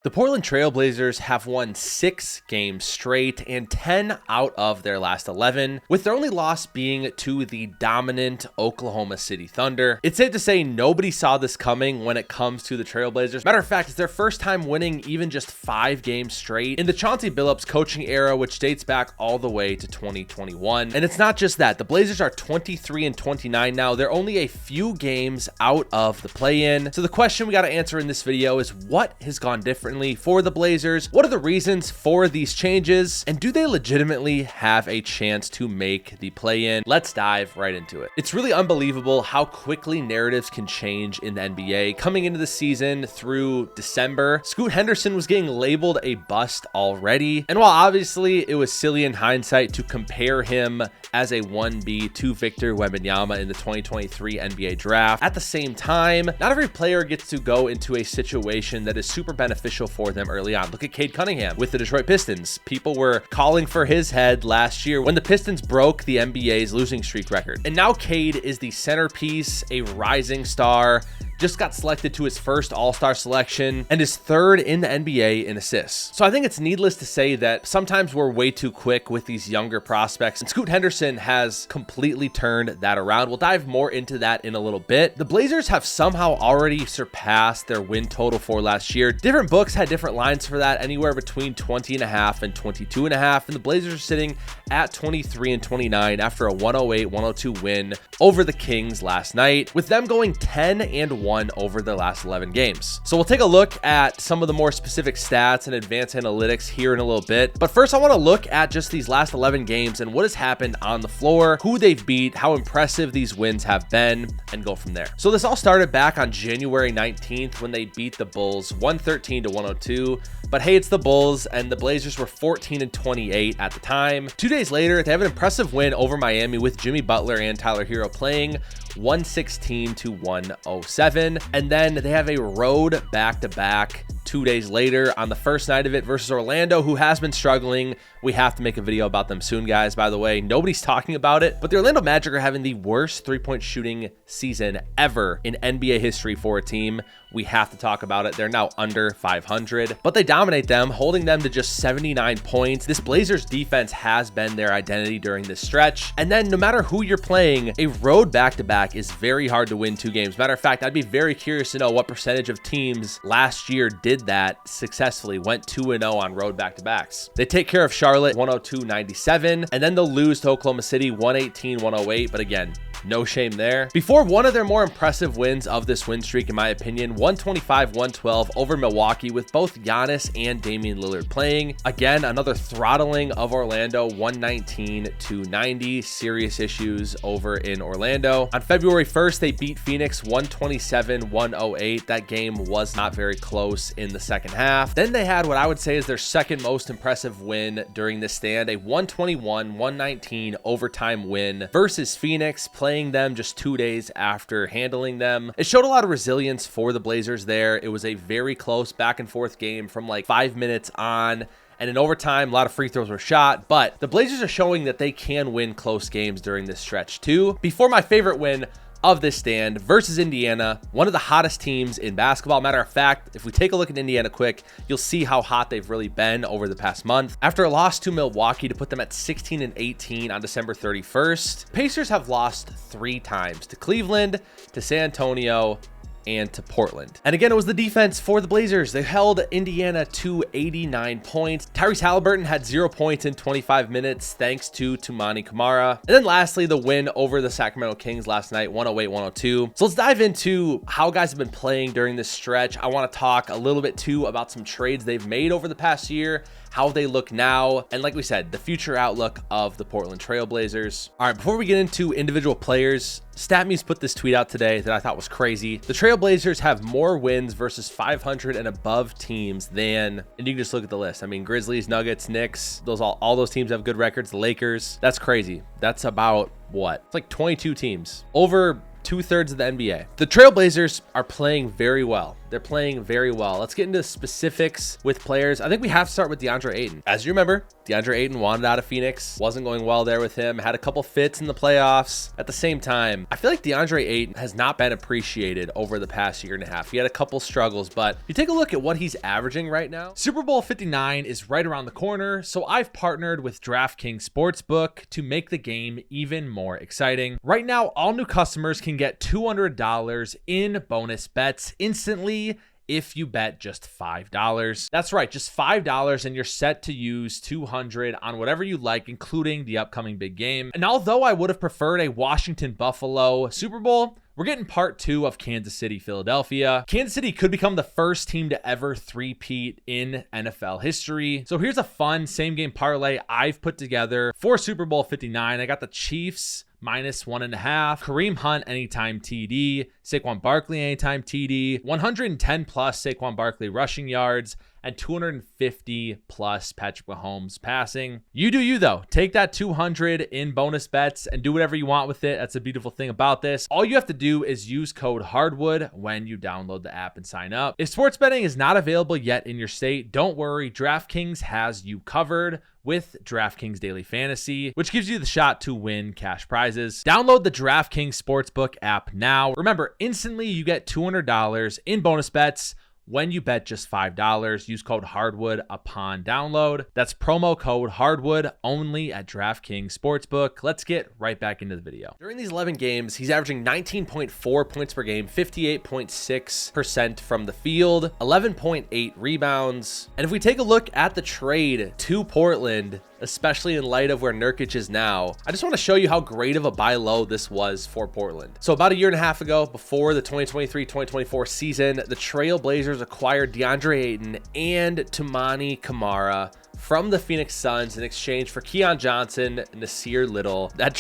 The Portland Trail Blazers have won 6 games straight and 10 out of their last 11, with their only loss being to the dominant Oklahoma City Thunder. It's safe to say nobody saw this coming when it comes to the Trail Blazers. Matter of fact, it's their first time winning even just 5 games straight in the Chauncey Billups coaching era, which dates back all the way to 2021. And it's not just that. The Blazers are 23-29 now. They're only a few games out of the play-in. So the question we got to answer in this video is, what has gone different for the Blazers? What are the reasons for these changes? And do they legitimately have a chance to make the play-in? Let's dive right into it. It's really unbelievable how quickly narratives can change in the NBA. Coming into the season through December, Scoot Henderson was getting labeled a bust already. And while obviously it was silly in hindsight to compare him as a 1B to Victor Wembanyama in the 2023 NBA draft, at the same time, not every player gets to go into a situation that is super beneficial for them early on. Look at Cade Cunningham with the Detroit Pistons. People were calling for his head last year when the Pistons broke the NBA's losing streak record. And now Cade is the centerpiece, a rising star, just got selected to his first All-Star selection and is third in the NBA in assists. So I think it's needless to say that sometimes we're way too quick with these younger prospects, and Scoot Henderson has completely turned that around. We'll dive more into that in a little bit. The Blazers have somehow already surpassed their win total for last year. Different books had different lines for that, anywhere between 20.5 and 22.5, and the Blazers are sitting at 23-29 after a 108-102 win over the Kings last night, with them going 10-1 over the last 11 games. So we'll take a look at some of the more specific stats and advanced analytics here in a little bit. But first, I want to look at just these last 11 games and what has happened on the floor, who they've beat, how impressive these wins have been, and go from there. So this all started back on January 19th when they beat the Bulls 113-102. But hey, it's the Bulls, and the Blazers were 14-28 at the time. 2 days later, they have an impressive win over Miami with Jimmy Butler and Tyler Hero playing 116-107. And then they have a road back-to-back 2 days later on the first night of it versus Orlando, who has been struggling. We have to make a video about them soon, guys. By the way, nobody's talking about it, but the Orlando Magic are having the worst three-point shooting season ever in NBA history for a team. We have to talk about it. They're now under 500, but they dominate them, holding them to just 79 points. This Blazers defense has been their identity during this stretch. And then no matter who you're playing, a road back-to-back is very hard to win 2 games. Matter of fact, I'd be very curious to know what percentage of teams last year did that successfully, went 2-0 on road back-to-backs. They take care of Charlotte 102-97, and then they'll lose to Oklahoma City 118-108, but again, no shame there. Before one of their more impressive wins of this win streak, in my opinion, 125-112 over Milwaukee with both Giannis and Damian Lillard playing. Again, another throttling of Orlando, 119-90. Serious issues over in Orlando. On February 1st, they beat Phoenix 127-108. That game was not very close in the second half. Then they had what I would say is their second most impressive win during this stand, a 121-119 overtime win versus Phoenix, playing them just 2 days after handling them. It showed a lot of resilience for the Blazers there. It was a very close back and forth game from like 5 minutes on. And in overtime, a lot of free throws were shot, but the Blazers are showing that they can win close games during this stretch too. Before my favorite win of this stand versus Indiana, one of the hottest teams in basketball. Matter of fact, if we take a look at Indiana quick, you'll see how hot they've really been over the past month. After a loss to Milwaukee to put them at 16-18 on December 31st, Pacers have lost 3 times to Cleveland, to San Antonio, and to Portland. And again, it was the defense for the Blazers. They held Indiana to 89 points. Tyrese Halliburton had 0 points in 25 minutes thanks to Toumani Camara. And then lastly, the win over the Sacramento Kings last night, 108-102. So let's dive into how guys have been playing during this stretch. I want to talk a little bit too about some trades they've made over the past year, how they look now, and like we said, the future outlook of the Portland Trail Blazers. All right, before we get into individual players, StatMuse put this tweet out today that I thought was crazy. The Trail Blazers have more wins versus 500 and above teams than, and you can just look at the list. I mean, Grizzlies, Nuggets, Knicks, all those teams have good records. The Lakers, that's crazy. That's about what? It's like 22 teams. Over 2/3 of the NBA. The Trail Blazers are playing very well. They're playing very well. Let's get into specifics with players. I think we have to start with DeAndre Ayton. As you remember, DeAndre Ayton wanted out of Phoenix. Wasn't going well there with him. Had a couple fits in the playoffs. At the same time, I feel like DeAndre Ayton has not been appreciated over the past year and a half. He had a couple struggles, but you take a look at what he's averaging right now. Super Bowl 59 is right around the corner, so I've partnered with DraftKings Sportsbook to make the game even more exciting. Right now, all new customers can get $200 in bonus bets instantly if you bet just $5. That's right, just $5, and you're set to use $200 on whatever you like, including the upcoming big game. And although I would have preferred a Washington-Buffalo Super Bowl, we're getting part 2 of Kansas City, Philadelphia. Kansas City could become the first team to ever three-peat in NFL history. So here's a fun same-game parlay I've put together for Super Bowl 59. I got the Chiefs -1.5, Kareem Hunt anytime TD, Saquon Barkley anytime TD, 110 plus Saquon Barkley rushing yards, and 250 plus Patrick Mahomes passing. You do you though. Take that 200 in bonus bets and do whatever you want with it. That's a beautiful thing about this. All you have to do is use code Hardwood when you download the app and sign up. If sports betting is not available yet in your state, don't worry. DraftKings has you covered with DraftKings Daily Fantasy, which gives you the shot to win cash prizes. Download the DraftKings Sportsbook app now. Remember, instantly you get $200 in bonus bets when you bet just $5. Use code Hardwood upon download. That's promo code Hardwood only at DraftKings Sportsbook. Let's get right back into the video. During these 11 games, he's averaging 19.4 points per game, 58.6% from the field, 11.8 rebounds. And if we take a look at the trade to Portland, especially in light of where Nurkic is now, I just want to show you how great of a buy low this was for Portland. So about a year and a half ago, before the 2023-2024 season, the Trail Blazers acquired DeAndre Ayton and Toumani Camara from the Phoenix Suns in exchange for Keon Johnson and Nasir Little. That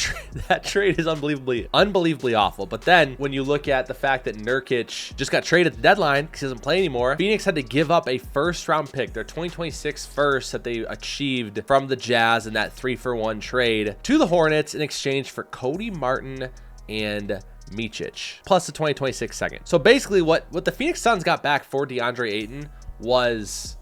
trade is unbelievably awful. But then when you look at the fact that Nurkic just got traded at the deadline because he doesn't play anymore, Phoenix had to give up a first-round pick, their 2026 first that they achieved from the Jazz in that 3-for-1 trade, to the Hornets in exchange for Cody Martin and Micic, plus the 2026 second. So basically what the Phoenix Suns got back for DeAndre Ayton was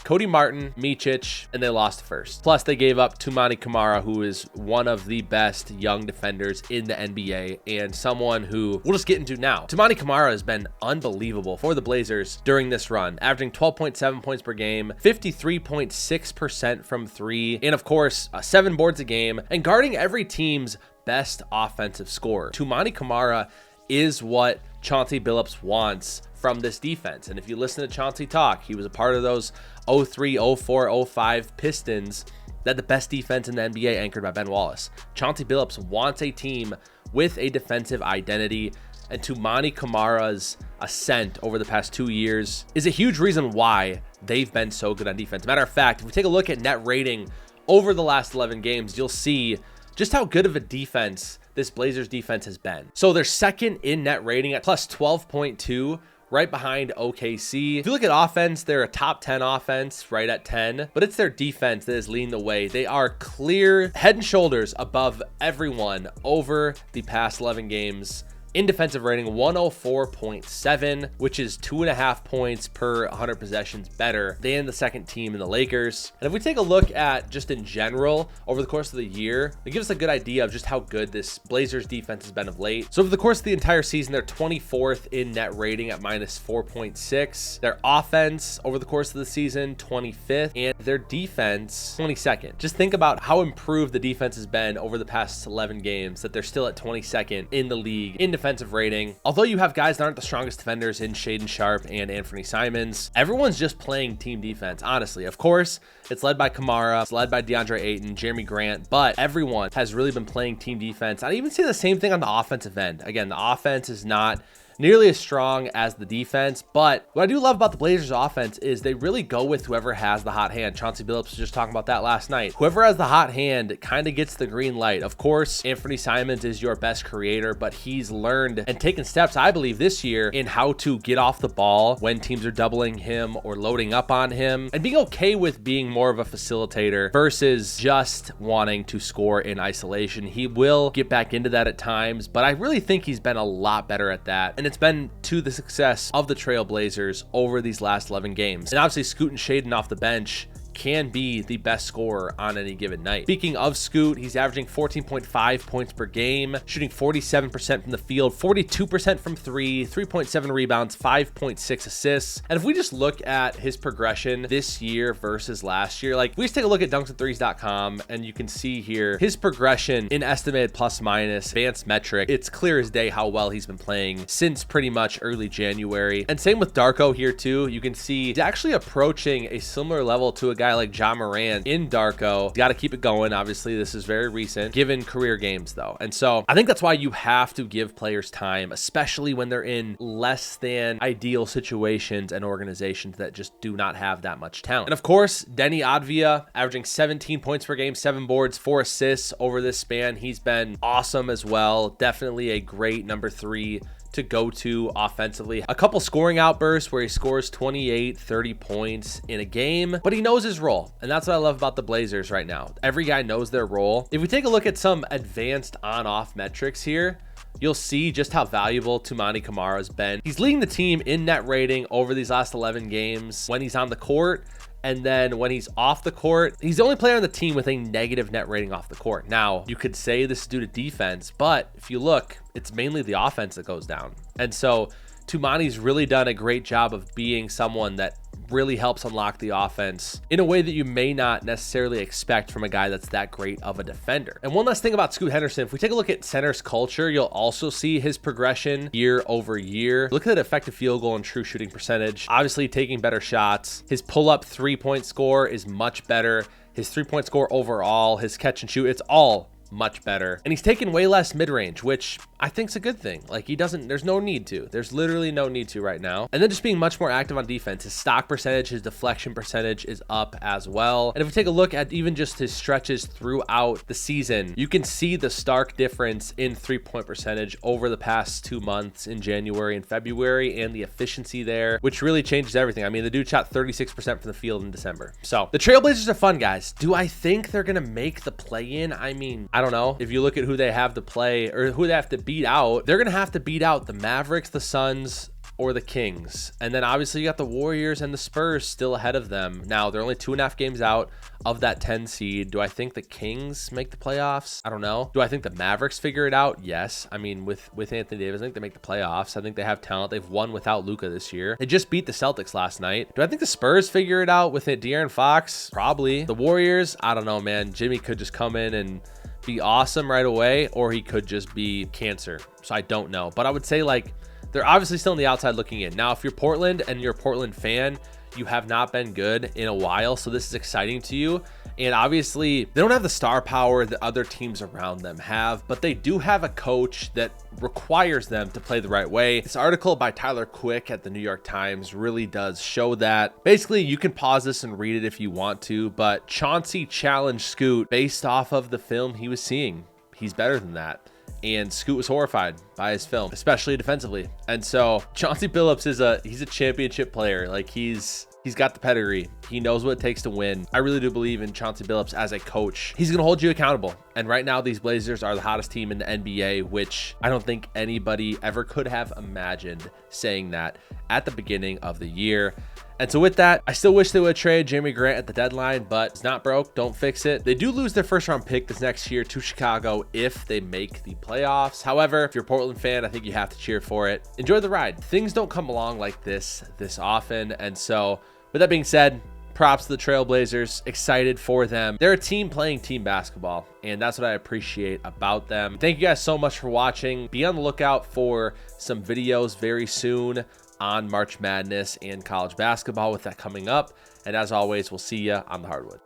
Cody Martin, Micic, and they lost first. Plus, they gave up Toumani Camara, who is one of the best young defenders in the NBA and someone who we'll just get into now. Toumani Camara has been unbelievable for the Blazers during this run, averaging 12.7 points per game, 53.6% from three, and of course, 7 boards a game, and guarding every team's best offensive scorer. Toumani Camara is what Chauncey Billups wants from this defense. And if you listen to Chauncey talk, he was a part of those 03, 04, 05 Pistons that had the best defense in the NBA, anchored by Ben Wallace. Chauncey Billups wants a team with a defensive identity, and Toumani Camara's ascent over the past 2 years is a huge reason why they've been so good on defense. Matter of fact, if we take a look at net rating over the last 11 games, you'll see just how good of a defense this Blazers defense has been. So they're second in net rating at plus 12.2, right behind OKC. If you look at offense, they're a top 10 offense, right at 10, but it's their defense that is leading the way. They are clear head and shoulders above everyone over the past 11 games. In defensive rating, 104.7, which is 2.5 points per 100 possessions better than the second team in the Lakers. And if we take a look at just in general over the course of the year, it gives us a good idea of just how good this Blazers defense has been of late. So over the course of the entire season, they're 24th in net rating at minus 4.6. Their offense over the course of the season, 25th, and their defense, 22nd. Just think about how improved the defense has been over the past 11 games, that they're still at 22nd in the league in defensive rating. Although you have guys that aren't the strongest defenders in Shaedon Sharpe and Anthony Simons, everyone's just playing team defense, honestly. Of course, it's led by Camara, it's led by DeAndre Ayton, Jeremy Grant, but everyone has really been playing team defense. I even see the same thing on the offensive end. Again, the offense is not nearly as strong as the defense, but what I do love about the Blazers offense is they really go with whoever has the hot hand. Chauncey Billups was just talking about that last night. Whoever has the hot hand kind of gets the green light. Of course, Anthony Simons is your best creator, but he's learned and taken steps, I believe, this year in how to get off the ball when teams are doubling him or loading up on him, and being okay with being more of a facilitator versus just wanting to score in isolation. He will get back into that at times, but I really think he's been a lot better at that. And it's been to the success of the Trailblazers over these last 11 games. And obviously Scoot and Shaedon off the bench can be the best scorer on any given night. Speaking of Scoot, he's averaging 14.5 points per game, shooting 47% from the field, 42% from three, 3.7 rebounds, 5.6 assists. And if we just look at his progression this year versus last year, like we just take a look at dunksandthrees.com and you can see here his progression in estimated plus minus advanced metric. It's clear as day how well he's been playing since pretty much early January. And same with Darko here too. You can see he's actually approaching a similar level to a guy like Ja Morant in Darko. Got to keep it going. Obviously, this is very recent, given career games though. And so I think that's why you have to give players time, especially when they're in less than ideal situations and organizations that just do not have that much talent. And of course, Denny Advia averaging 17 points per game, 7 boards, 4 assists over this span. He's been awesome as well. Definitely a great number 3 to go to offensively. A couple scoring outbursts where he scores 28, 30 points in a game, but he knows his role. And that's what I love about the Blazers right now. Every guy knows their role. If we take a look at some advanced on-off metrics here, you'll see just how valuable Toumani Camara's been. He's leading the team in net rating over these last 11 games when he's on the court. And then when he's off the court, he's the only player on the team with a negative net rating off the court. Now, you could say this is due to defense, but if you look, it's mainly the offense that goes down. And so Toumani's really done a great job of being someone that really helps unlock the offense in a way that you may not necessarily expect from a guy that's that great of a defender. And one last thing about Scoot Henderson, if we take a look at center's culture, you'll also see his progression year over year. Look at that effective field goal and true shooting percentage. Obviously taking better shots. His pull-up 3-point score is much better. His 3-point score overall, his catch and shoot, it's all much better. And he's taken way less mid-range, which I think is a good thing. Like there's no need to. There's literally no need to right now. And then just being much more active on defense. His stock percentage, his deflection percentage is up as well. And if we take a look at even just his stretches throughout the season, you can see the stark difference in 3-point percentage over the past 2 months in January and February, and the efficiency there, which really changes everything. I mean, the dude shot 36% from the field in December. So the Trailblazers are fun, guys. Do I think they're going to make the play-in? I mean, I don't know. If you look at who they have to play or who they have to beat out, they're going to have to beat out the Mavericks, the Suns, or the Kings. And then obviously you got the Warriors and the Spurs still ahead of them. Now they're only 2.5 games out of that 10 seed. Do I think the Kings make the playoffs? I don't know. Do I think the Mavericks figure it out? Yes. I mean, with Anthony Davis, I think they make the playoffs. I think they have talent. They've won without Luka this year. They just beat the Celtics last night. Do I think the Spurs figure it out with De'Aaron Fox? Probably. The Warriors, I don't know, man. Jimmy could just come in and be awesome right away, or he could just be cancer. So I don't know. But I would say, like, they're obviously still on the outside looking in. Now, if you're Portland and you're a Portland fan, you have not been good in a while, so this is exciting to you. And obviously, they don't have the star power that other teams around them have, but they do have a coach that requires them to play the right way. This article by Tyler Quick at the New York Times really does show that. Basically, you can pause this and read it if you want to, but Chauncey challenged Scoot based off of the film he was seeing. He's better than that. And Scoot was horrified by his film, especially defensively. And so Chauncey Billups he's a championship player. Like he's got the pedigree. He knows what it takes to win. I really do believe in Chauncey Billups as a coach. He's going to hold you accountable. And right now, these Blazers are the hottest team in the NBA, which I don't think anybody ever could have imagined saying that at the beginning of the year. And so with that, I still wish they would trade Jeremy Grant at the deadline, but it's not broke. Don't fix it. They do lose their first round pick this next year to Chicago if they make the playoffs. However, if you're a Portland fan, I think you have to cheer for it. Enjoy the ride. Things don't come along like this often. And so with that being said, props to the Trailblazers. Excited for them. They're a team playing team basketball, and that's what I appreciate about them. Thank you guys so much for watching. Be on the lookout for some videos very soon on March Madness and college basketball with that coming up. And as always, we'll see you on the hardwood.